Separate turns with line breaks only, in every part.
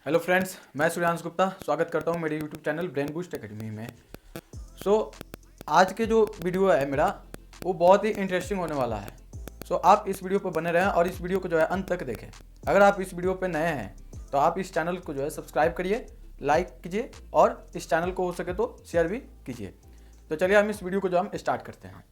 Hello friends, मैं सूर्यांश गुप्ता स्वागत करता हूं मेरे YouTube channel brain boost academy में। आज के जो वीडियो है मेरा वो बहुत ही इंटरेस्टिंग होने वाला है। आप इस वीडियो पर बने रहें और इस वीडियो को जो है अंत तक देखें। अगर आप इस वीडियो पर नए हैं तो आप इस चैनल को जो है सब्सक्राइब करिए, लाइक कीजिए और इस चैनल को हो सके तो शेयर भी कीजिए। तो चलिए हम इस वीडियो को जो हम स्टार्ट करते हैं।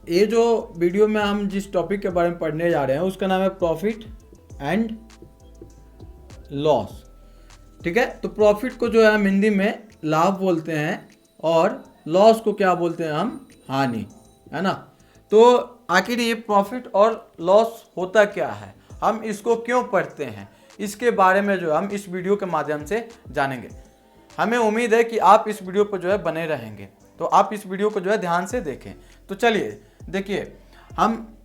ये जो वीडियो में हम जिस टॉपिक के बारे में पढ़ने जा रहे हैं उसका नाम है प्रॉफिट एंड लॉस। ठीक है, तो प्रॉफिट को जो है हम हिंदी में लाभ बोलते हैं और लॉस को क्या बोलते हैं हम, हानि, है ना। तो आखिर ये प्रॉफिट और लॉस होता क्या है, हम इसको क्यों पढ़ते हैं, इसके बारे में जो हम इस वीडियो के माध्यम से जानेंगे। हमें उम्मीद है कि आप इस वीडियो पर जो है बने रहेंगे, तो आप इस वीडियो को जो है ध्यान से देखें। तो चलिए देखिए, हम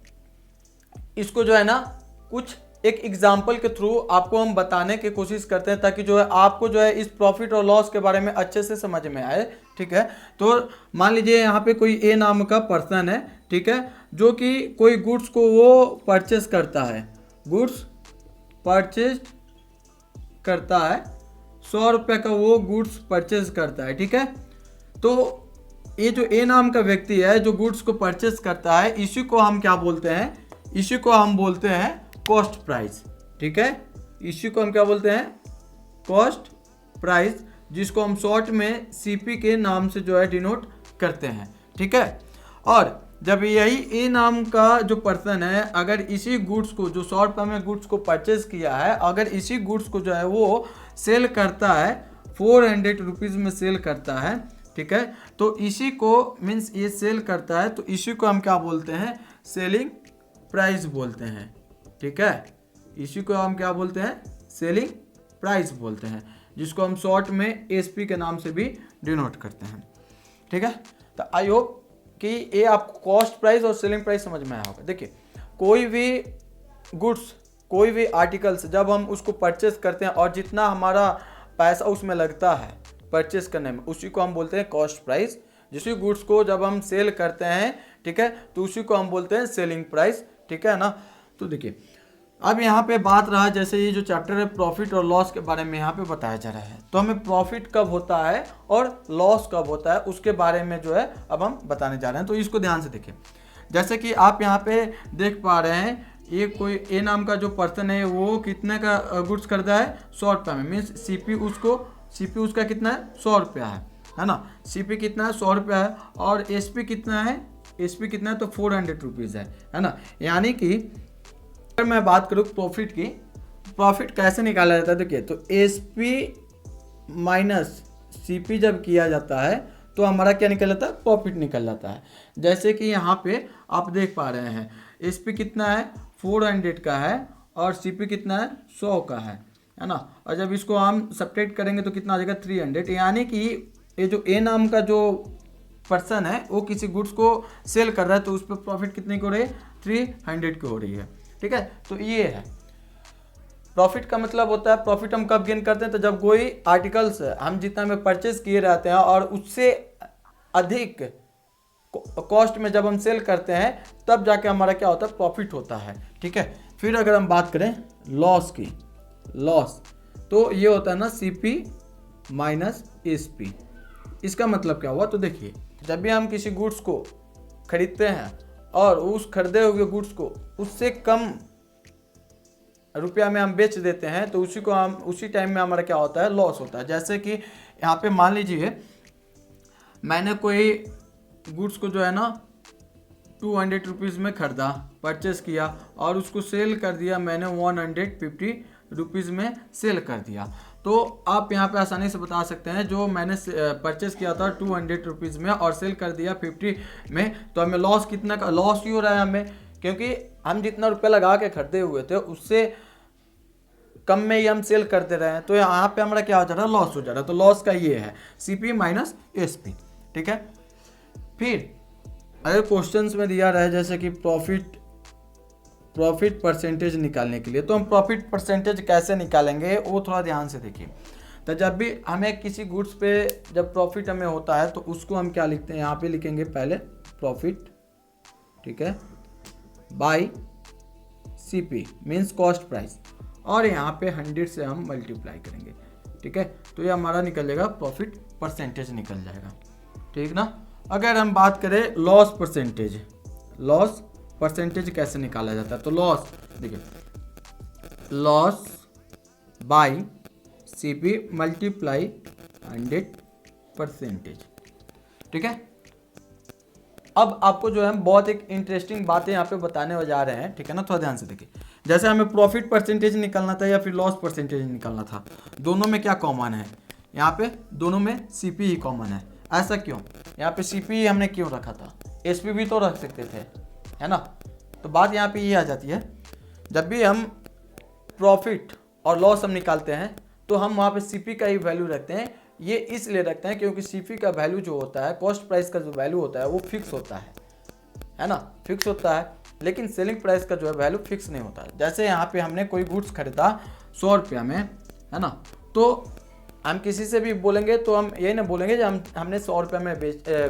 इसको जो है ना कुछ एक एग्जाम्पल के थ्रू आपको हम बताने की कोशिश करते हैं ताकि जो है आपको जो है इस प्रॉफिट और लॉस के बारे में अच्छे से समझ में आए। ठीक है, तो मान लीजिए यहाँ पे कोई ए नाम का पर्सन है, ठीक है, जो कि कोई गुड्स को वो परचेस करता है, गुड्स परचेज करता है, 100 रुपये का वो गुड्स परचेज करता है। ठीक है, तो ये जो ए नाम का व्यक्ति है जो गुड्स को परचेस करता है, इसी को हम क्या बोलते हैं, इसी को हम बोलते हैं कॉस्ट प्राइस। ठीक है, इसी को हम क्या बोलते हैं, कॉस्ट प्राइस, जिसको हम शॉर्ट में सीपी के नाम से जो है डिनोट करते हैं। ठीक है, और जब यही ए नाम का जो पर्सन है अगर इसी गुड्स को जो 100 रुपये में गुड्स को परचेज किया है, अगर इसी गुड्स को जो है वो सेल करता है 400 रुपीज़ में सेल करता है, ठीक है, तो इसी को मीन्स ये सेल करता है, तो इसी को हम क्या बोलते हैं, सेलिंग प्राइस बोलते हैं। ठीक है, इसी को हम क्या बोलते हैं, सेलिंग प्राइस बोलते हैं, जिसको हम शॉर्ट में एसपी के नाम से भी डिनोट करते हैं। ठीक है, तो आई होप कि ये आपको कॉस्ट प्राइस और सेलिंग प्राइस समझ में आया होगा। देखिए, कोई भी गुड्स, कोई भी आर्टिकल्स जब हम उसको परचेस करते हैं और जितना हमारा पैसा उसमें लगता है परचेस करने में, उसी को हम बोलते हैं कॉस्ट प्राइस। जिस गुड्स को जब हम सेल करते हैं, ठीक है, तो उसी को हम बोलते हैं सेलिंग प्राइस। ठीक है ना। तो देखिए, अब यहाँ पे बात रहा, जैसे ये जो चैप्टर है प्रॉफिट और लॉस के बारे में यहाँ पे बताया जा रहा है, तो हमें प्रॉफिट कब होता है और लॉस कब होता है उसके बारे में जो है अब हम बताने जा रहे हैं। तो इसको ध्यान से देखिए, जैसे कि आप यहाँ पे देख पा रहे हैं, ये कोई ए नाम का जो पर्सन है वो कितने का गुड्स खरीदा है, 100 रुपये में, मीन्स सीपी उसका कितना है, 100 रुपया है ना। सीपी कितना है, 100 रुपया है, और एसपी कितना है, एसपी कितना है, तो 400 रुपीज़ है ना। यानी कि अगर मैं बात करूँ प्रॉफिट की, प्रॉफिट कैसे निकाला जाता है, देखिए, तो एसपी माइनस सीपी जब किया जाता है तो हमारा क्या निकल जाता है, प्रॉफिट निकल जाता है। जैसे कि यहाँ पे आप देख पा रहे हैं, एसपी कितना है, 400 का है, और सीपी कितना है, 100 का है ना। और जब इसको हम सब्ट्रैक्ट करेंगे तो कितना आ जाएगा, 300। यानी कि ये जो ए नाम का जो पर्सन है वो किसी गुड्स को सेल कर रहा है, तो उस पर प्रॉफिट कितने की हो रही है, 300 की हो रही है। ठीक है, तो ये है प्रॉफिट का मतलब होता है। प्रॉफिट हम कब गेन करते हैं, तो जब कोई आर्टिकल्स हम जितना में परचेज किए रहते हैं और उससे अधिक कॉस्ट में जब हम सेल करते हैं, तब जाके हमारा क्या होता है, प्रॉफिट होता है। ठीक है, फिर अगर हम बात करें लॉस की, लॉस, तो ये होता है ना सीपी माइनस एसपी। इसका मतलब क्या हुआ, तो देखिए, जब भी हम किसी गुड्स को खरीदते हैं और उस खरीदे हुए गुड्स को उससे कम रुपया में हम बेच देते हैं, तो उसी को हम उसी टाइम में हमारा क्या होता है, लॉस होता है। जैसे कि यहाँ पे मान लीजिए मैंने कोई गुड्स को जो है ना 200 रुपीज़ में खरीदा, परचेस किया, और उसको सेल कर दिया मैंने 150 रुपीज़ में सेल कर दिया। तो आप यहाँ पे आसानी से बता सकते हैं, जो मैंने परचेस किया था 200 रुपीज़ में और सेल कर दिया 50 में, तो हमें लॉस कितना का, लॉस ही हो रहा है हमें, क्योंकि हम जितना रुपया लगा के खरीदे हुए थे उससे कम में ही हम सेल करते रहे हैं, तो यहाँ पे हमारा क्या हो जा रहा है, लॉस हो जा रहा है। तो लॉस का ये है सीपी माइनस एसपी। ठीक है, फिर अगर क्वेश्चंस में दिया रहा है जैसे कि प्रॉफिट परसेंटेज निकालने के लिए, तो हम प्रॉफिट परसेंटेज कैसे निकालेंगे वो थोड़ा ध्यान से देखिए। तो जब भी हमें किसी गुड्स पे जब प्रॉफिट हमें होता है तो उसको हम क्या लिखते हैं, यहाँ पे लिखेंगे पहले प्रॉफिट, ठीक है, by CP means cost price, और यहाँ पे 100 से हम मल्टीप्लाई करेंगे, ठीक है। तो ये हमारा निकल जाएगा प्रॉफिट परसेंटेज निकल जाएगा, ठीक ना। अगर हम बात करें लॉस परसेंटेज, लॉस परसेंटेज कैसे निकाला जाता है, तो लॉस देखिए, लॉस बाय CP मल्टीप्लाई 100%, ठीक है। अब आपको जो है बहुत एक इंटरेस्टिंग बातें यहाँ पे बताने जा रहे हैं, ठीक है ना, थोड़ा ध्यान से देखिए। जैसे हमें प्रॉफिट परसेंटेज निकालना था या फिर लॉस परसेंटेज निकालना था, दोनों में क्या कॉमन है, यहाँ पे दोनों में CP ही कॉमन है। ऐसा क्यों, यहाँ पे CP ही हमने क्यों रखा था, SP भी तो रख सकते थे, है ना। तो बात यहाँ पे ये आ जाती है, जब भी हम प्रॉफिट और लॉस हम निकालते हैं तो हम वहाँ पे CP का ही वैल्यू रखते हैं। ये इसलिए रखते हैं क्योंकि CP का वैल्यू जो होता है, कॉस्ट प्राइस का जो वैल्यू होता है वो फिक्स होता है ना, फिक्स होता है। लेकिन सेलिंग प्राइस का जो है वैल्यू फिक्स नहीं होता है। जैसे यहाँ पे हमने कोई गुड्स खरीदा 100 रुपया में, है ना, तो हम किसी से भी बोलेंगे तो हम ये ना बोलेंगे कि हमने 100 रुपये में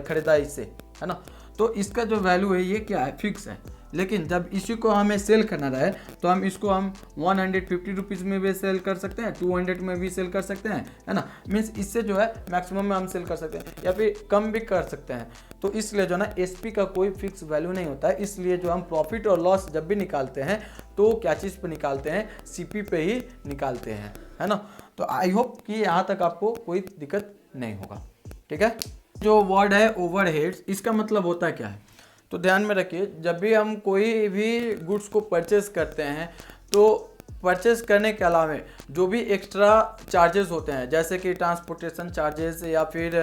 खरीदा इससे, है ना, तो इसका जो वैल्यू है ये क्या है, फिक्स है। लेकिन जब इसी को हमें सेल करना रहे तो हम इसको हम 150 रुपीज़ में भी सेल कर सकते हैं, 200 में भी सेल कर सकते हैं, है ना, मीन्स इससे जो है मैक्सिमम में हम सेल कर सकते हैं या फिर कम भी कर सकते हैं। तो इसलिए जो है ना SP का कोई फिक्स वैल्यू नहीं होता है। इसलिए जो हम प्रॉफिट और लॉस जब भी निकालते हैं तो क्या चीज़ पे निकालते हैं, CP पे ही निकालते हैं, है ना। तो आई होप कि यहाँ तक आपको कोई दिक्कत नहीं होगा, ठीक है। जो वर्ड है ओवरहेड्स, इसका मतलब होता है क्या है, तो ध्यान में रखिए, जब भी हम कोई भी गुड्स को परचेस करते हैं तो परचेस करने के अलावा जो भी एक्स्ट्रा चार्जेस होते हैं, जैसे कि ट्रांसपोर्टेशन चार्जेस या फिर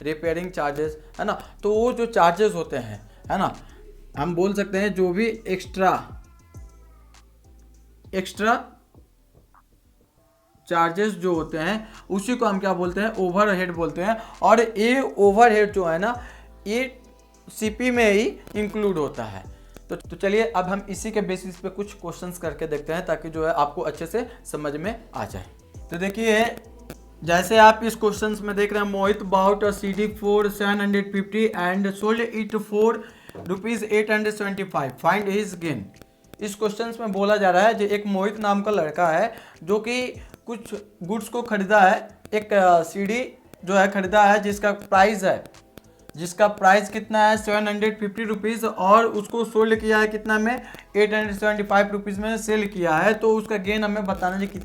रिपेयरिंग चार्जेस, है ना, तो वो जो चार्जेस होते हैं, है ना, हम बोल सकते हैं जो भी एक्स्ट्रा चार्जेस जो होते हैं उसी को हम क्या बोलते हैं, ओवरहेड बोलते हैं। और ये ओवरहेड जो है ना ये CP में ही इंक्लूड होता है। तो चलिए अब हम इसी के बेसिस पे कुछ क्वेश्चंस करके देखते हैं ताकि जो है आपको अच्छे से समझ में आ जाए। तो देखिए, जैसे आप इस क्वेश्चंस में देख रहे हैं, Mohit bought CD for 750 and sold it for ₹875, find his gain. इस क्वेश्चंस में बोला जा रहा है जो एक मोहित नाम का लड़का है जो कि कुछ गुड्स को खरीदा है, एक CD जो है खरीदा है जिसका प्राइस कितना है 750 रुपीज़, और उसको सोल्ड किया है कितना में 875 रुपीज़ में सेल किया है। तो उसका गेन हमें बताना है कि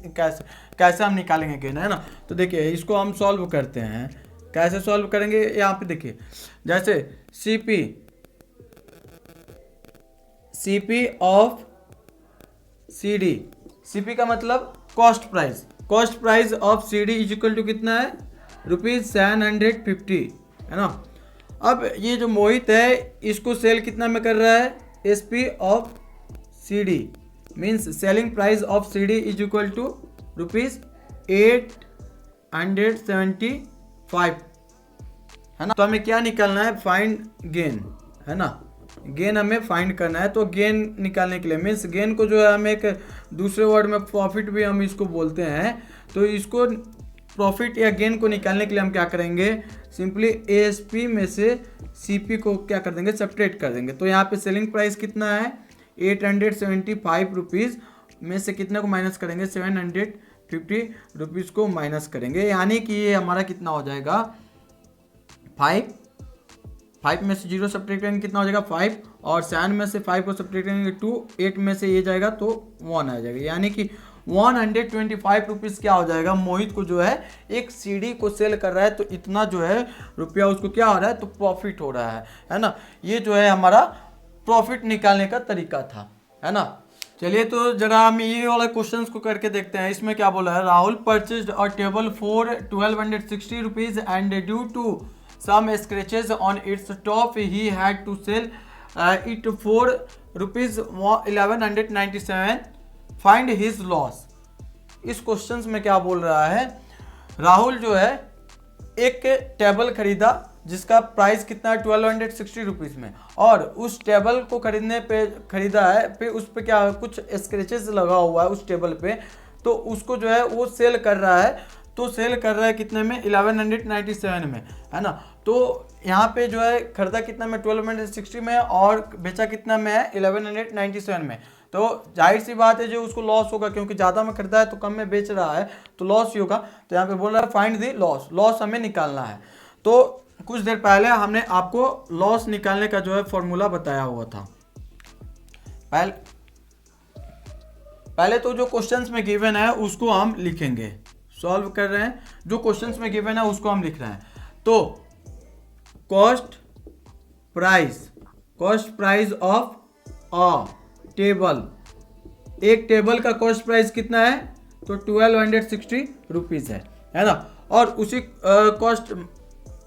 कैसे हम निकालेंगे गेन, है ना। तो देखिए इसको हम सॉल्व करते हैं, कैसे सॉल्व करेंगे, यहाँ पे देखिए, जैसे CP ऑफ CD, CP का मतलब cost price of CD is equal to कितना है, ₹750, है ना। अब ये जो मोहित है इसको सेल कितना में कर रहा है, SP of CD means selling price of CD is equal to ₹875, है ना। तो हमें क्या निकालना है, फाइंड गेन, है ना, गेन हमें फाइंड करना है। तो गेन निकालने के लिए मीन्स गेन को जो है हम एक दूसरे वर्ड में प्रॉफिट भी हम इसको बोलते हैं। तो इसको प्रॉफिट या गेन को निकालने के लिए हम क्या करेंगे, सिंपली ASP में से CP को क्या कर देंगे, सब्ट्रैक्ट कर देंगे। तो यहाँ पे सेलिंग प्राइस कितना है 875 रुपीज़ में से कितने को माइनस करेंगे, 750 रुपीज़ को माइनस करेंगे, यानी कि ये हमारा कितना हो जाएगा 5 में से 0 सब्ट्रैक्ट करेंगे कितना हो जाएगा 5, और 7 में से 5 को सब्ट्रैक्ट करेंगे 2, 8 में से ये जाएगा तो 1 आ जाएगा, यानी कि 125 रुपीज़ क्या हो जाएगा, मोहित को जो है एक CD को सेल कर रहा है तो इतना जो है रुपया उसको क्या हो रहा है, तो प्रॉफिट हो रहा है ना। ये जो है हमारा प्रॉफिट निकालने का तरीका था, है ना। चलिए तो जरा हम ये वाला क्वेश्चन को करके देखते हैं। इसमें क्या बोला है, Rahul purchased a table for 1260 rupees and due to some scratches on its top he had to sell it for ₹1197, find his loss। इस क्वेश्चन में क्या बोल रहा है, राहुल जो है एक टेबल खरीदा जिसका प्राइस कितना है 1260 रुपीज़ में, और उस टेबल को खरीदने पे खरीदा है, फिर उस पर क्या कुछ स्क्रैचेस लगा हुआ है उस टेबल पे, तो उसको जो है वो सेल कर रहा है तो सेल कर रहा है कितने में, 1197 में, है ना। तो यहाँ पे जो है खरीदा कितना में, 1260 में, और बेचा कितना में है, 1197 में। तो जाहिर सी बात है जो उसको लॉस होगा, क्योंकि ज़्यादा में खरीदा है तो कम में बेच रहा है, तो लॉस ही होगा। तो यहाँ पे बोल रहा है फाइंड दी लॉस, लॉस हमें निकालना है। तो कुछ देर पहले हमने आपको लॉस निकालने का जो है फॉर्मूला बताया हुआ था। पहले तो जो क्वेश्चंस में गिवन है उसको हम लिखेंगे, सॉल्व कर रहे हैं, जो क्वेश्चंस में गिवन है उसको हम लिख रहे हैं। तो cost price of a table, एक टेबल का कॉस्ट प्राइस कितना है, तो 1260 रुपीज़ है ना। और उसी कॉस्ट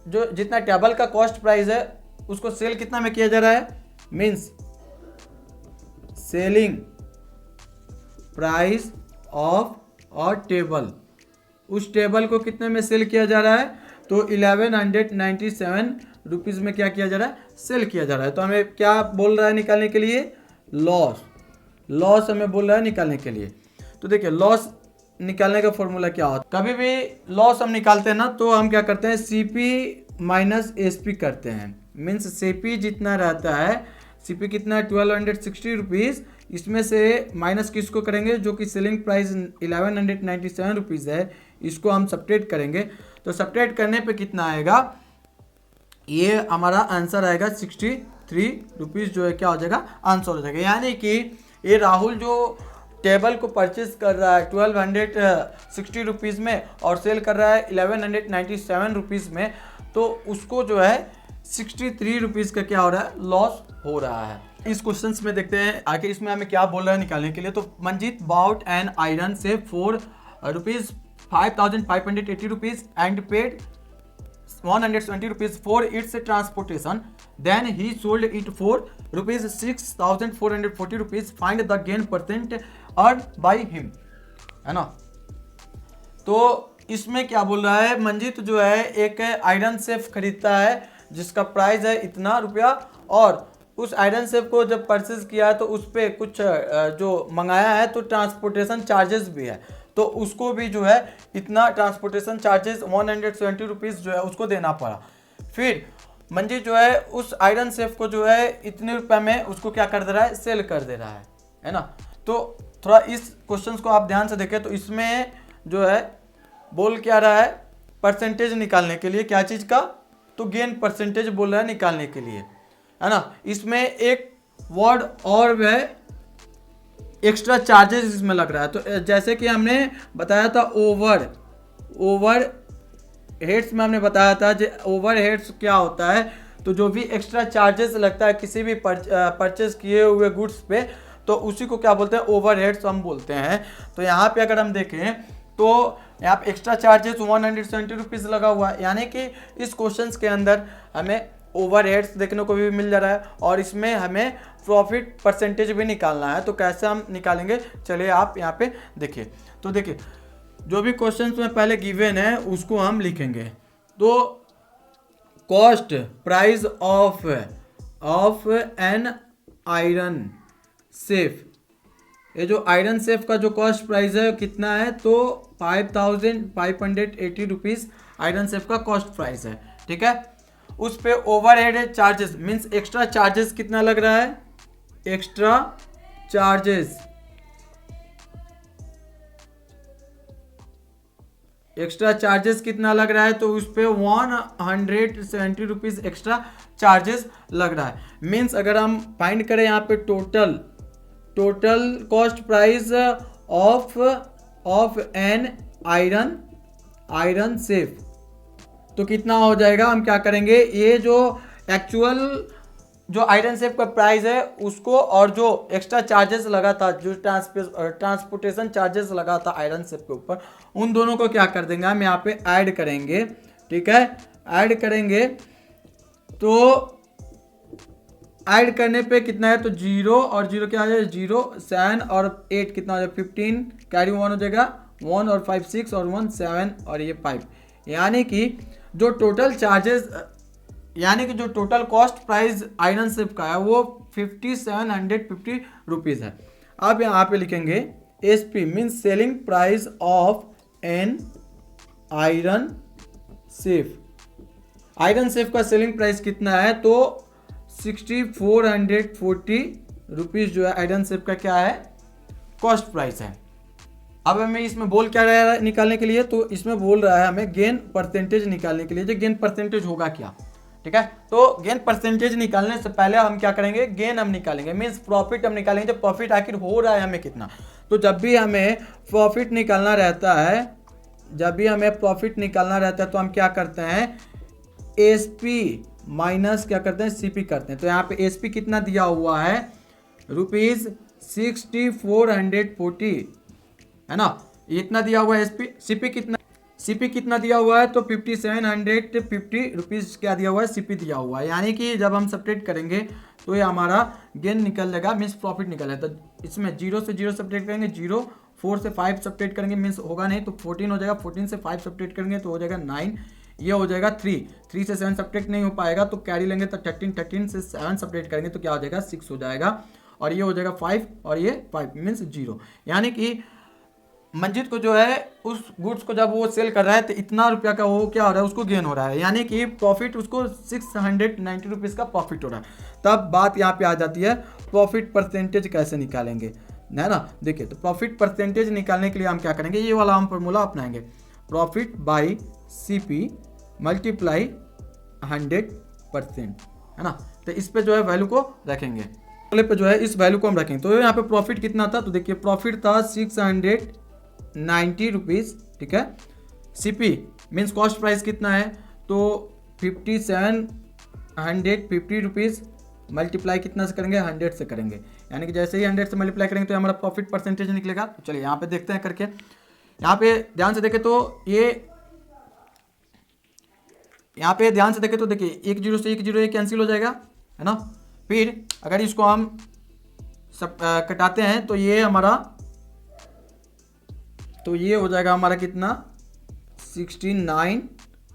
जो जितना टेबल का कॉस्ट प्राइस है उसको सेल कितना में किया जा रहा है, means selling price of a table, उस टेबल को कितने में सेल किया जा रहा है, तो 1197 रुपीज़ में क्या किया जा रहा है, सेल किया जा रहा है। तो हमें क्या बोल रहा है निकालने के लिए, लॉस हमें बोल रहा है निकालने के लिए। तो देखिए लॉस निकालने का फॉर्मूला क्या होता है, कभी भी लॉस हम निकालते हैं ना तो हम क्या करते हैं, CP माइनस SP करते हैं। मीन्स CP जितना रहता है, CP कितना है 1260 रुपीज़, इसमें से माइनस किसको करेंगे, जो कि सेलिंग प्राइस 1197 रुपीज़ है, इसको हम सब्ट्रैक्ट करेंगे। तो सब्ट्रैक्ट करने पे कितना आएगा, ये हमारा आंसर आएगा 63 रुपीज़, जो है क्या हो जाएगा, आंसर हो जाएगा। यानी कि ये राहुल जो टेबल को परचेज कर रहा है 1260 रुपीज़ में और सेल कर रहा है 1197 रुपीज़ में, तो उसको जो है 63 रुपीज़ का क्या हो रहा है, लॉस हो रहा है। इस क्वेश्चन में देखते हैं आगे इसमें हमें क्या बोल रहा है निकालने के लिए। तो मंजीत बाउट एन आयरन से rupees 5580 rupees and paid 120 rupees for its transportation, then he sold it for rupees 6440 rupees, find the gain percent earn by him, है ना। तो इसमें क्या बोल रहा है, मंजीत जो है एक आयरन सेफ खरीदता है जिसका प्राइस है इतना रुपया, और उस आयरन सेफ को जब परचेज किया है तो उस पर कुछ जो मंगाया है तो ट्रांसपोर्टेशन चार्जेस भी है, तो उसको भी जो है इतना ट्रांसपोर्टेशन चार्जेस 170 रुपीज़ जो है उसको देना पड़ा। फिर मंजीत जो है उस आयरन सेफ को जो है इतने रुपए में उसको क्या कर दे रहा है, सेल कर दे रहा है ना। तो थोड़ा इस क्वेश्चन को आप ध्यान से देखें, तो इसमें जो है बोल क्या रहा है, परसेंटेज निकालने के लिए, क्या चीज़ का, तो गेन परसेंटेज बोल रहा है निकालने के लिए, है ना। इसमें एक वर्ड और है, एक्स्ट्रा चार्जेस इसमें लग रहा है। तो जैसे कि हमने बताया था ओवर हेड्स में हमने बताया था जो ओवर हेड्स क्या होता है, तो जो भी एक्स्ट्रा चार्जेस लगता है किसी भी परचेज किए हुए गुड्स पे, तो उसी को क्या बोलते हैं, ओवर हेड्स हम बोलते हैं। तो यहाँ पे अगर हम देखें तो यहाँ पे एक्स्ट्रा चार्जेस 170 रुपीज़ लगा हुआ है, यानी कि इस क्वेश्चन के अंदर हमें ओवर हेड्स देखने को भी मिल जा रहा है, और इसमें हमें प्रॉफिट परसेंटेज भी निकालना है। तो कैसे हम निकालेंगे, चलिए आप यहाँ पे देखिए। तो देखिए जो भी क्वेश्चंस में पहले गिवन है उसको हम लिखेंगे। तो cost price of an iron safe, ये जो आयरन सेफ का जो कॉस्ट प्राइस है कितना है, तो 5580 रुपीज़ आयरन सेफ का कॉस्ट प्राइस है, ठीक है। उस पे overhead charges means extra charges कितना लग रहा है, एक्स्ट्रा चार्जेस कितना लग रहा है, तो उस पे 170 रुपीज़ एक्स्ट्रा चार्जेस लग रहा है। मीन्स अगर हम फाइंड करें यहाँ पे total cost price of an iron safe, तो कितना हो जाएगा, हम क्या करेंगे, ये जो एक्चुअल जो आयरन सेफ का प्राइस है उसको और जो एक्स्ट्रा चार्जेस लगा था, जो ट्रांसपोर्टेशन चार्जेस लगा था आयरन सेफ के ऊपर, उन दोनों को क्या कर देंगे, हम यहाँ पे ऐड करेंगे, ठीक है। ऐड करेंगे तो ऐड करने पे कितना है, तो 0 और 0 क्या हो जाएगा, 0 7 और 8 कितना हो जाएगा, 15 कैरी 1 हो जाएगा, 1 और 5 6 और 1 7 और ये 5, यानी कि जो टोटल चार्जेस यानी कि जो total cost price iron safe का है वो 5750 रुपीज़ है। अब यहाँ पे लिखेंगे SP means selling price of an iron safe. Iron safe का सेलिंग प्राइस कितना है, तो 6440 रुपीज़ जो है आयरन सेफ का क्या है, कॉस्ट प्राइस है। अब हमें इसमें बोल क्या रहा है निकालने के लिए, तो इसमें बोल रहा है हमें गेन परसेंटेज निकालने के लिए। जो गेन परसेंटेज होगा क्या, ठीक है। तो गेन परसेंटेज निकालने से पहले हम क्या करेंगे, गेन हम निकालेंगे, मीन्स प्रॉफिट हम निकालेंगे। जब प्रॉफिट आखिर हो रहा है हमें कितना, तो जब भी हमें प्रॉफिट निकालना रहता है, तो हम क्या करते हैं, एसपी माइनस क्या करते हैं, सीपी करते हैं। तो यहाँ पे एसपी कितना दिया हुआ है, रुपीज 6440, है ना, इतना दिया हुआ है एसपी। सीपी कितना दिया हुआ है, तो 5750 रुपीज़ क्या दिया हुआ है, सीपी दिया हुआ है। यानी कि जब हम सब्ट्रैक्ट करेंगे तो ये हमारा गेन निकल जाएगा, मीन्स प्रॉफिट निकल जाएगा। तो इसमें 0 से 0 सब्ट्रैक्ट करेंगे, 0, 4 से 5 सब्ट्रैक्ट करेंगे, मीन्स होगा नहीं, तो 14 हो जाएगा। 14 से 5 सब्ट्रैक्ट करेंगे तो हो जाएगा 9, ये हो जाएगा 3 से 7 सब्ट्रैक्ट नहीं हो पाएगा तो कैरी लेंगे, तो 13 से 7 सब्ट्रैक्ट करेंगे तो क्या हो जाएगा, 6 हो जाएगा, और ये हो जाएगा 5, और ये 5 मीन्स 0। यानी कि मंजीत को जो है उस गुड्स को जब वो सेल कर रहा है तो इतना रुपया का वो क्या हो रहा है, उसको गेन हो रहा है, यानी कि प्रॉफिट उसको 690 रुपीज़ का प्रॉफिट हो रहा है। तब बात यहाँ पे आ जाती है प्रॉफिट परसेंटेज कैसे निकालेंगे, है ना। देखिए, तो प्रॉफिट परसेंटेज निकालने के लिए हम क्या करेंगे, ये वाला हम फॉर्मूला अपनाएंगे, प्रॉफिट बाई सीपी मल्टीप्लाई 100%, है ना। तो इस पे जो है वैल्यू को रखेंगे, अगले पे जो है इस वैल्यू को हम रखेंगे। तो यहाँ पे प्रॉफिट कितना था, तो देखिए प्रॉफिट था 690 रुपीज़, ठीक है। सीपी मीन्स कॉस्ट प्राइस कितना है, तो 5750 रुपीज़ मल्टीप्लाई कितना से करेंगे, 100 से करेंगे। यानी कि जैसे ही 100 से मल्टीप्लाई करेंगे तो हमारा प्रॉफिट परसेंटेज निकलेगा। तो चलिए यहाँ पे देखते हैं करके, यहाँ पे ध्यान से देखें तो यहाँ पे ध्यान से देखें तो देखिए 1 0 से 1 0 कैंसिल हो जाएगा, है ना। फिर अगर इसको हम सब कटाते हैं तो ये हो जाएगा हमारा कितना, 69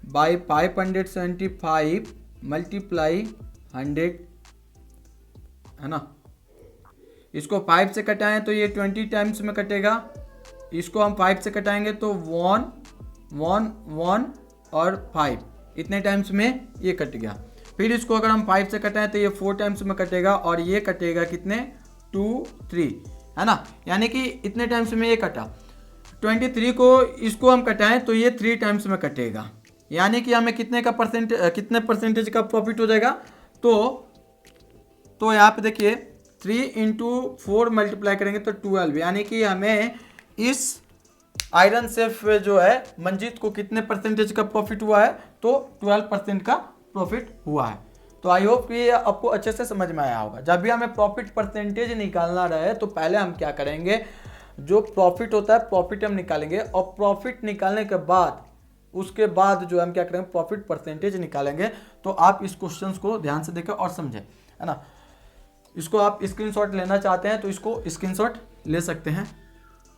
बाई 575 मल्टीप्लाई 100, है ना। इसको 5 से कटाएं तो ये 20 टाइम्स में कटेगा, इसको हम 5 से कटाएंगे तो 1 1 1 और 5 इतने टाइम्स में ये कट गया। फिर इसको अगर हम 5 से कटाएं तो ये 4 टाइम्स में कटेगा, और ये कटेगा कितने, 2 3, है ना। यानी कि इतने टाइम्स में ये कटा। 23 को इसको हम कटाएं तो ये 3 टाइम्स में कटेगा, यानी कि हमें कितने परसेंटेज का प्रॉफिट हो जाएगा। तो यहाँ पे देखिए 3 × 4 मल्टीप्लाई करेंगे तो 12, यानी कि हमें इस आयरन सेफ जो है मंजीत को कितने परसेंटेज का प्रॉफिट हुआ है, तो 12% का प्रॉफिट हुआ है। तो आई होप कि आपको अच्छे से समझ में आया होगा। जब भी हमें प्रॉफिट परसेंटेज निकालना रहे तो पहले हम क्या करेंगे, जो प्रॉफिट होता है प्रॉफिट हम निकालेंगे, और प्रॉफिट निकालने के बाद उसके बाद जो हम क्या करेंगे, प्रॉफिट परसेंटेज निकालेंगे। तो आप इस क्वेश्चन को ध्यान से देखें और समझें, है ना। इसको आप स्क्रीनशॉट लेना चाहते हैं तो इसको स्क्रीनशॉट ले सकते हैं।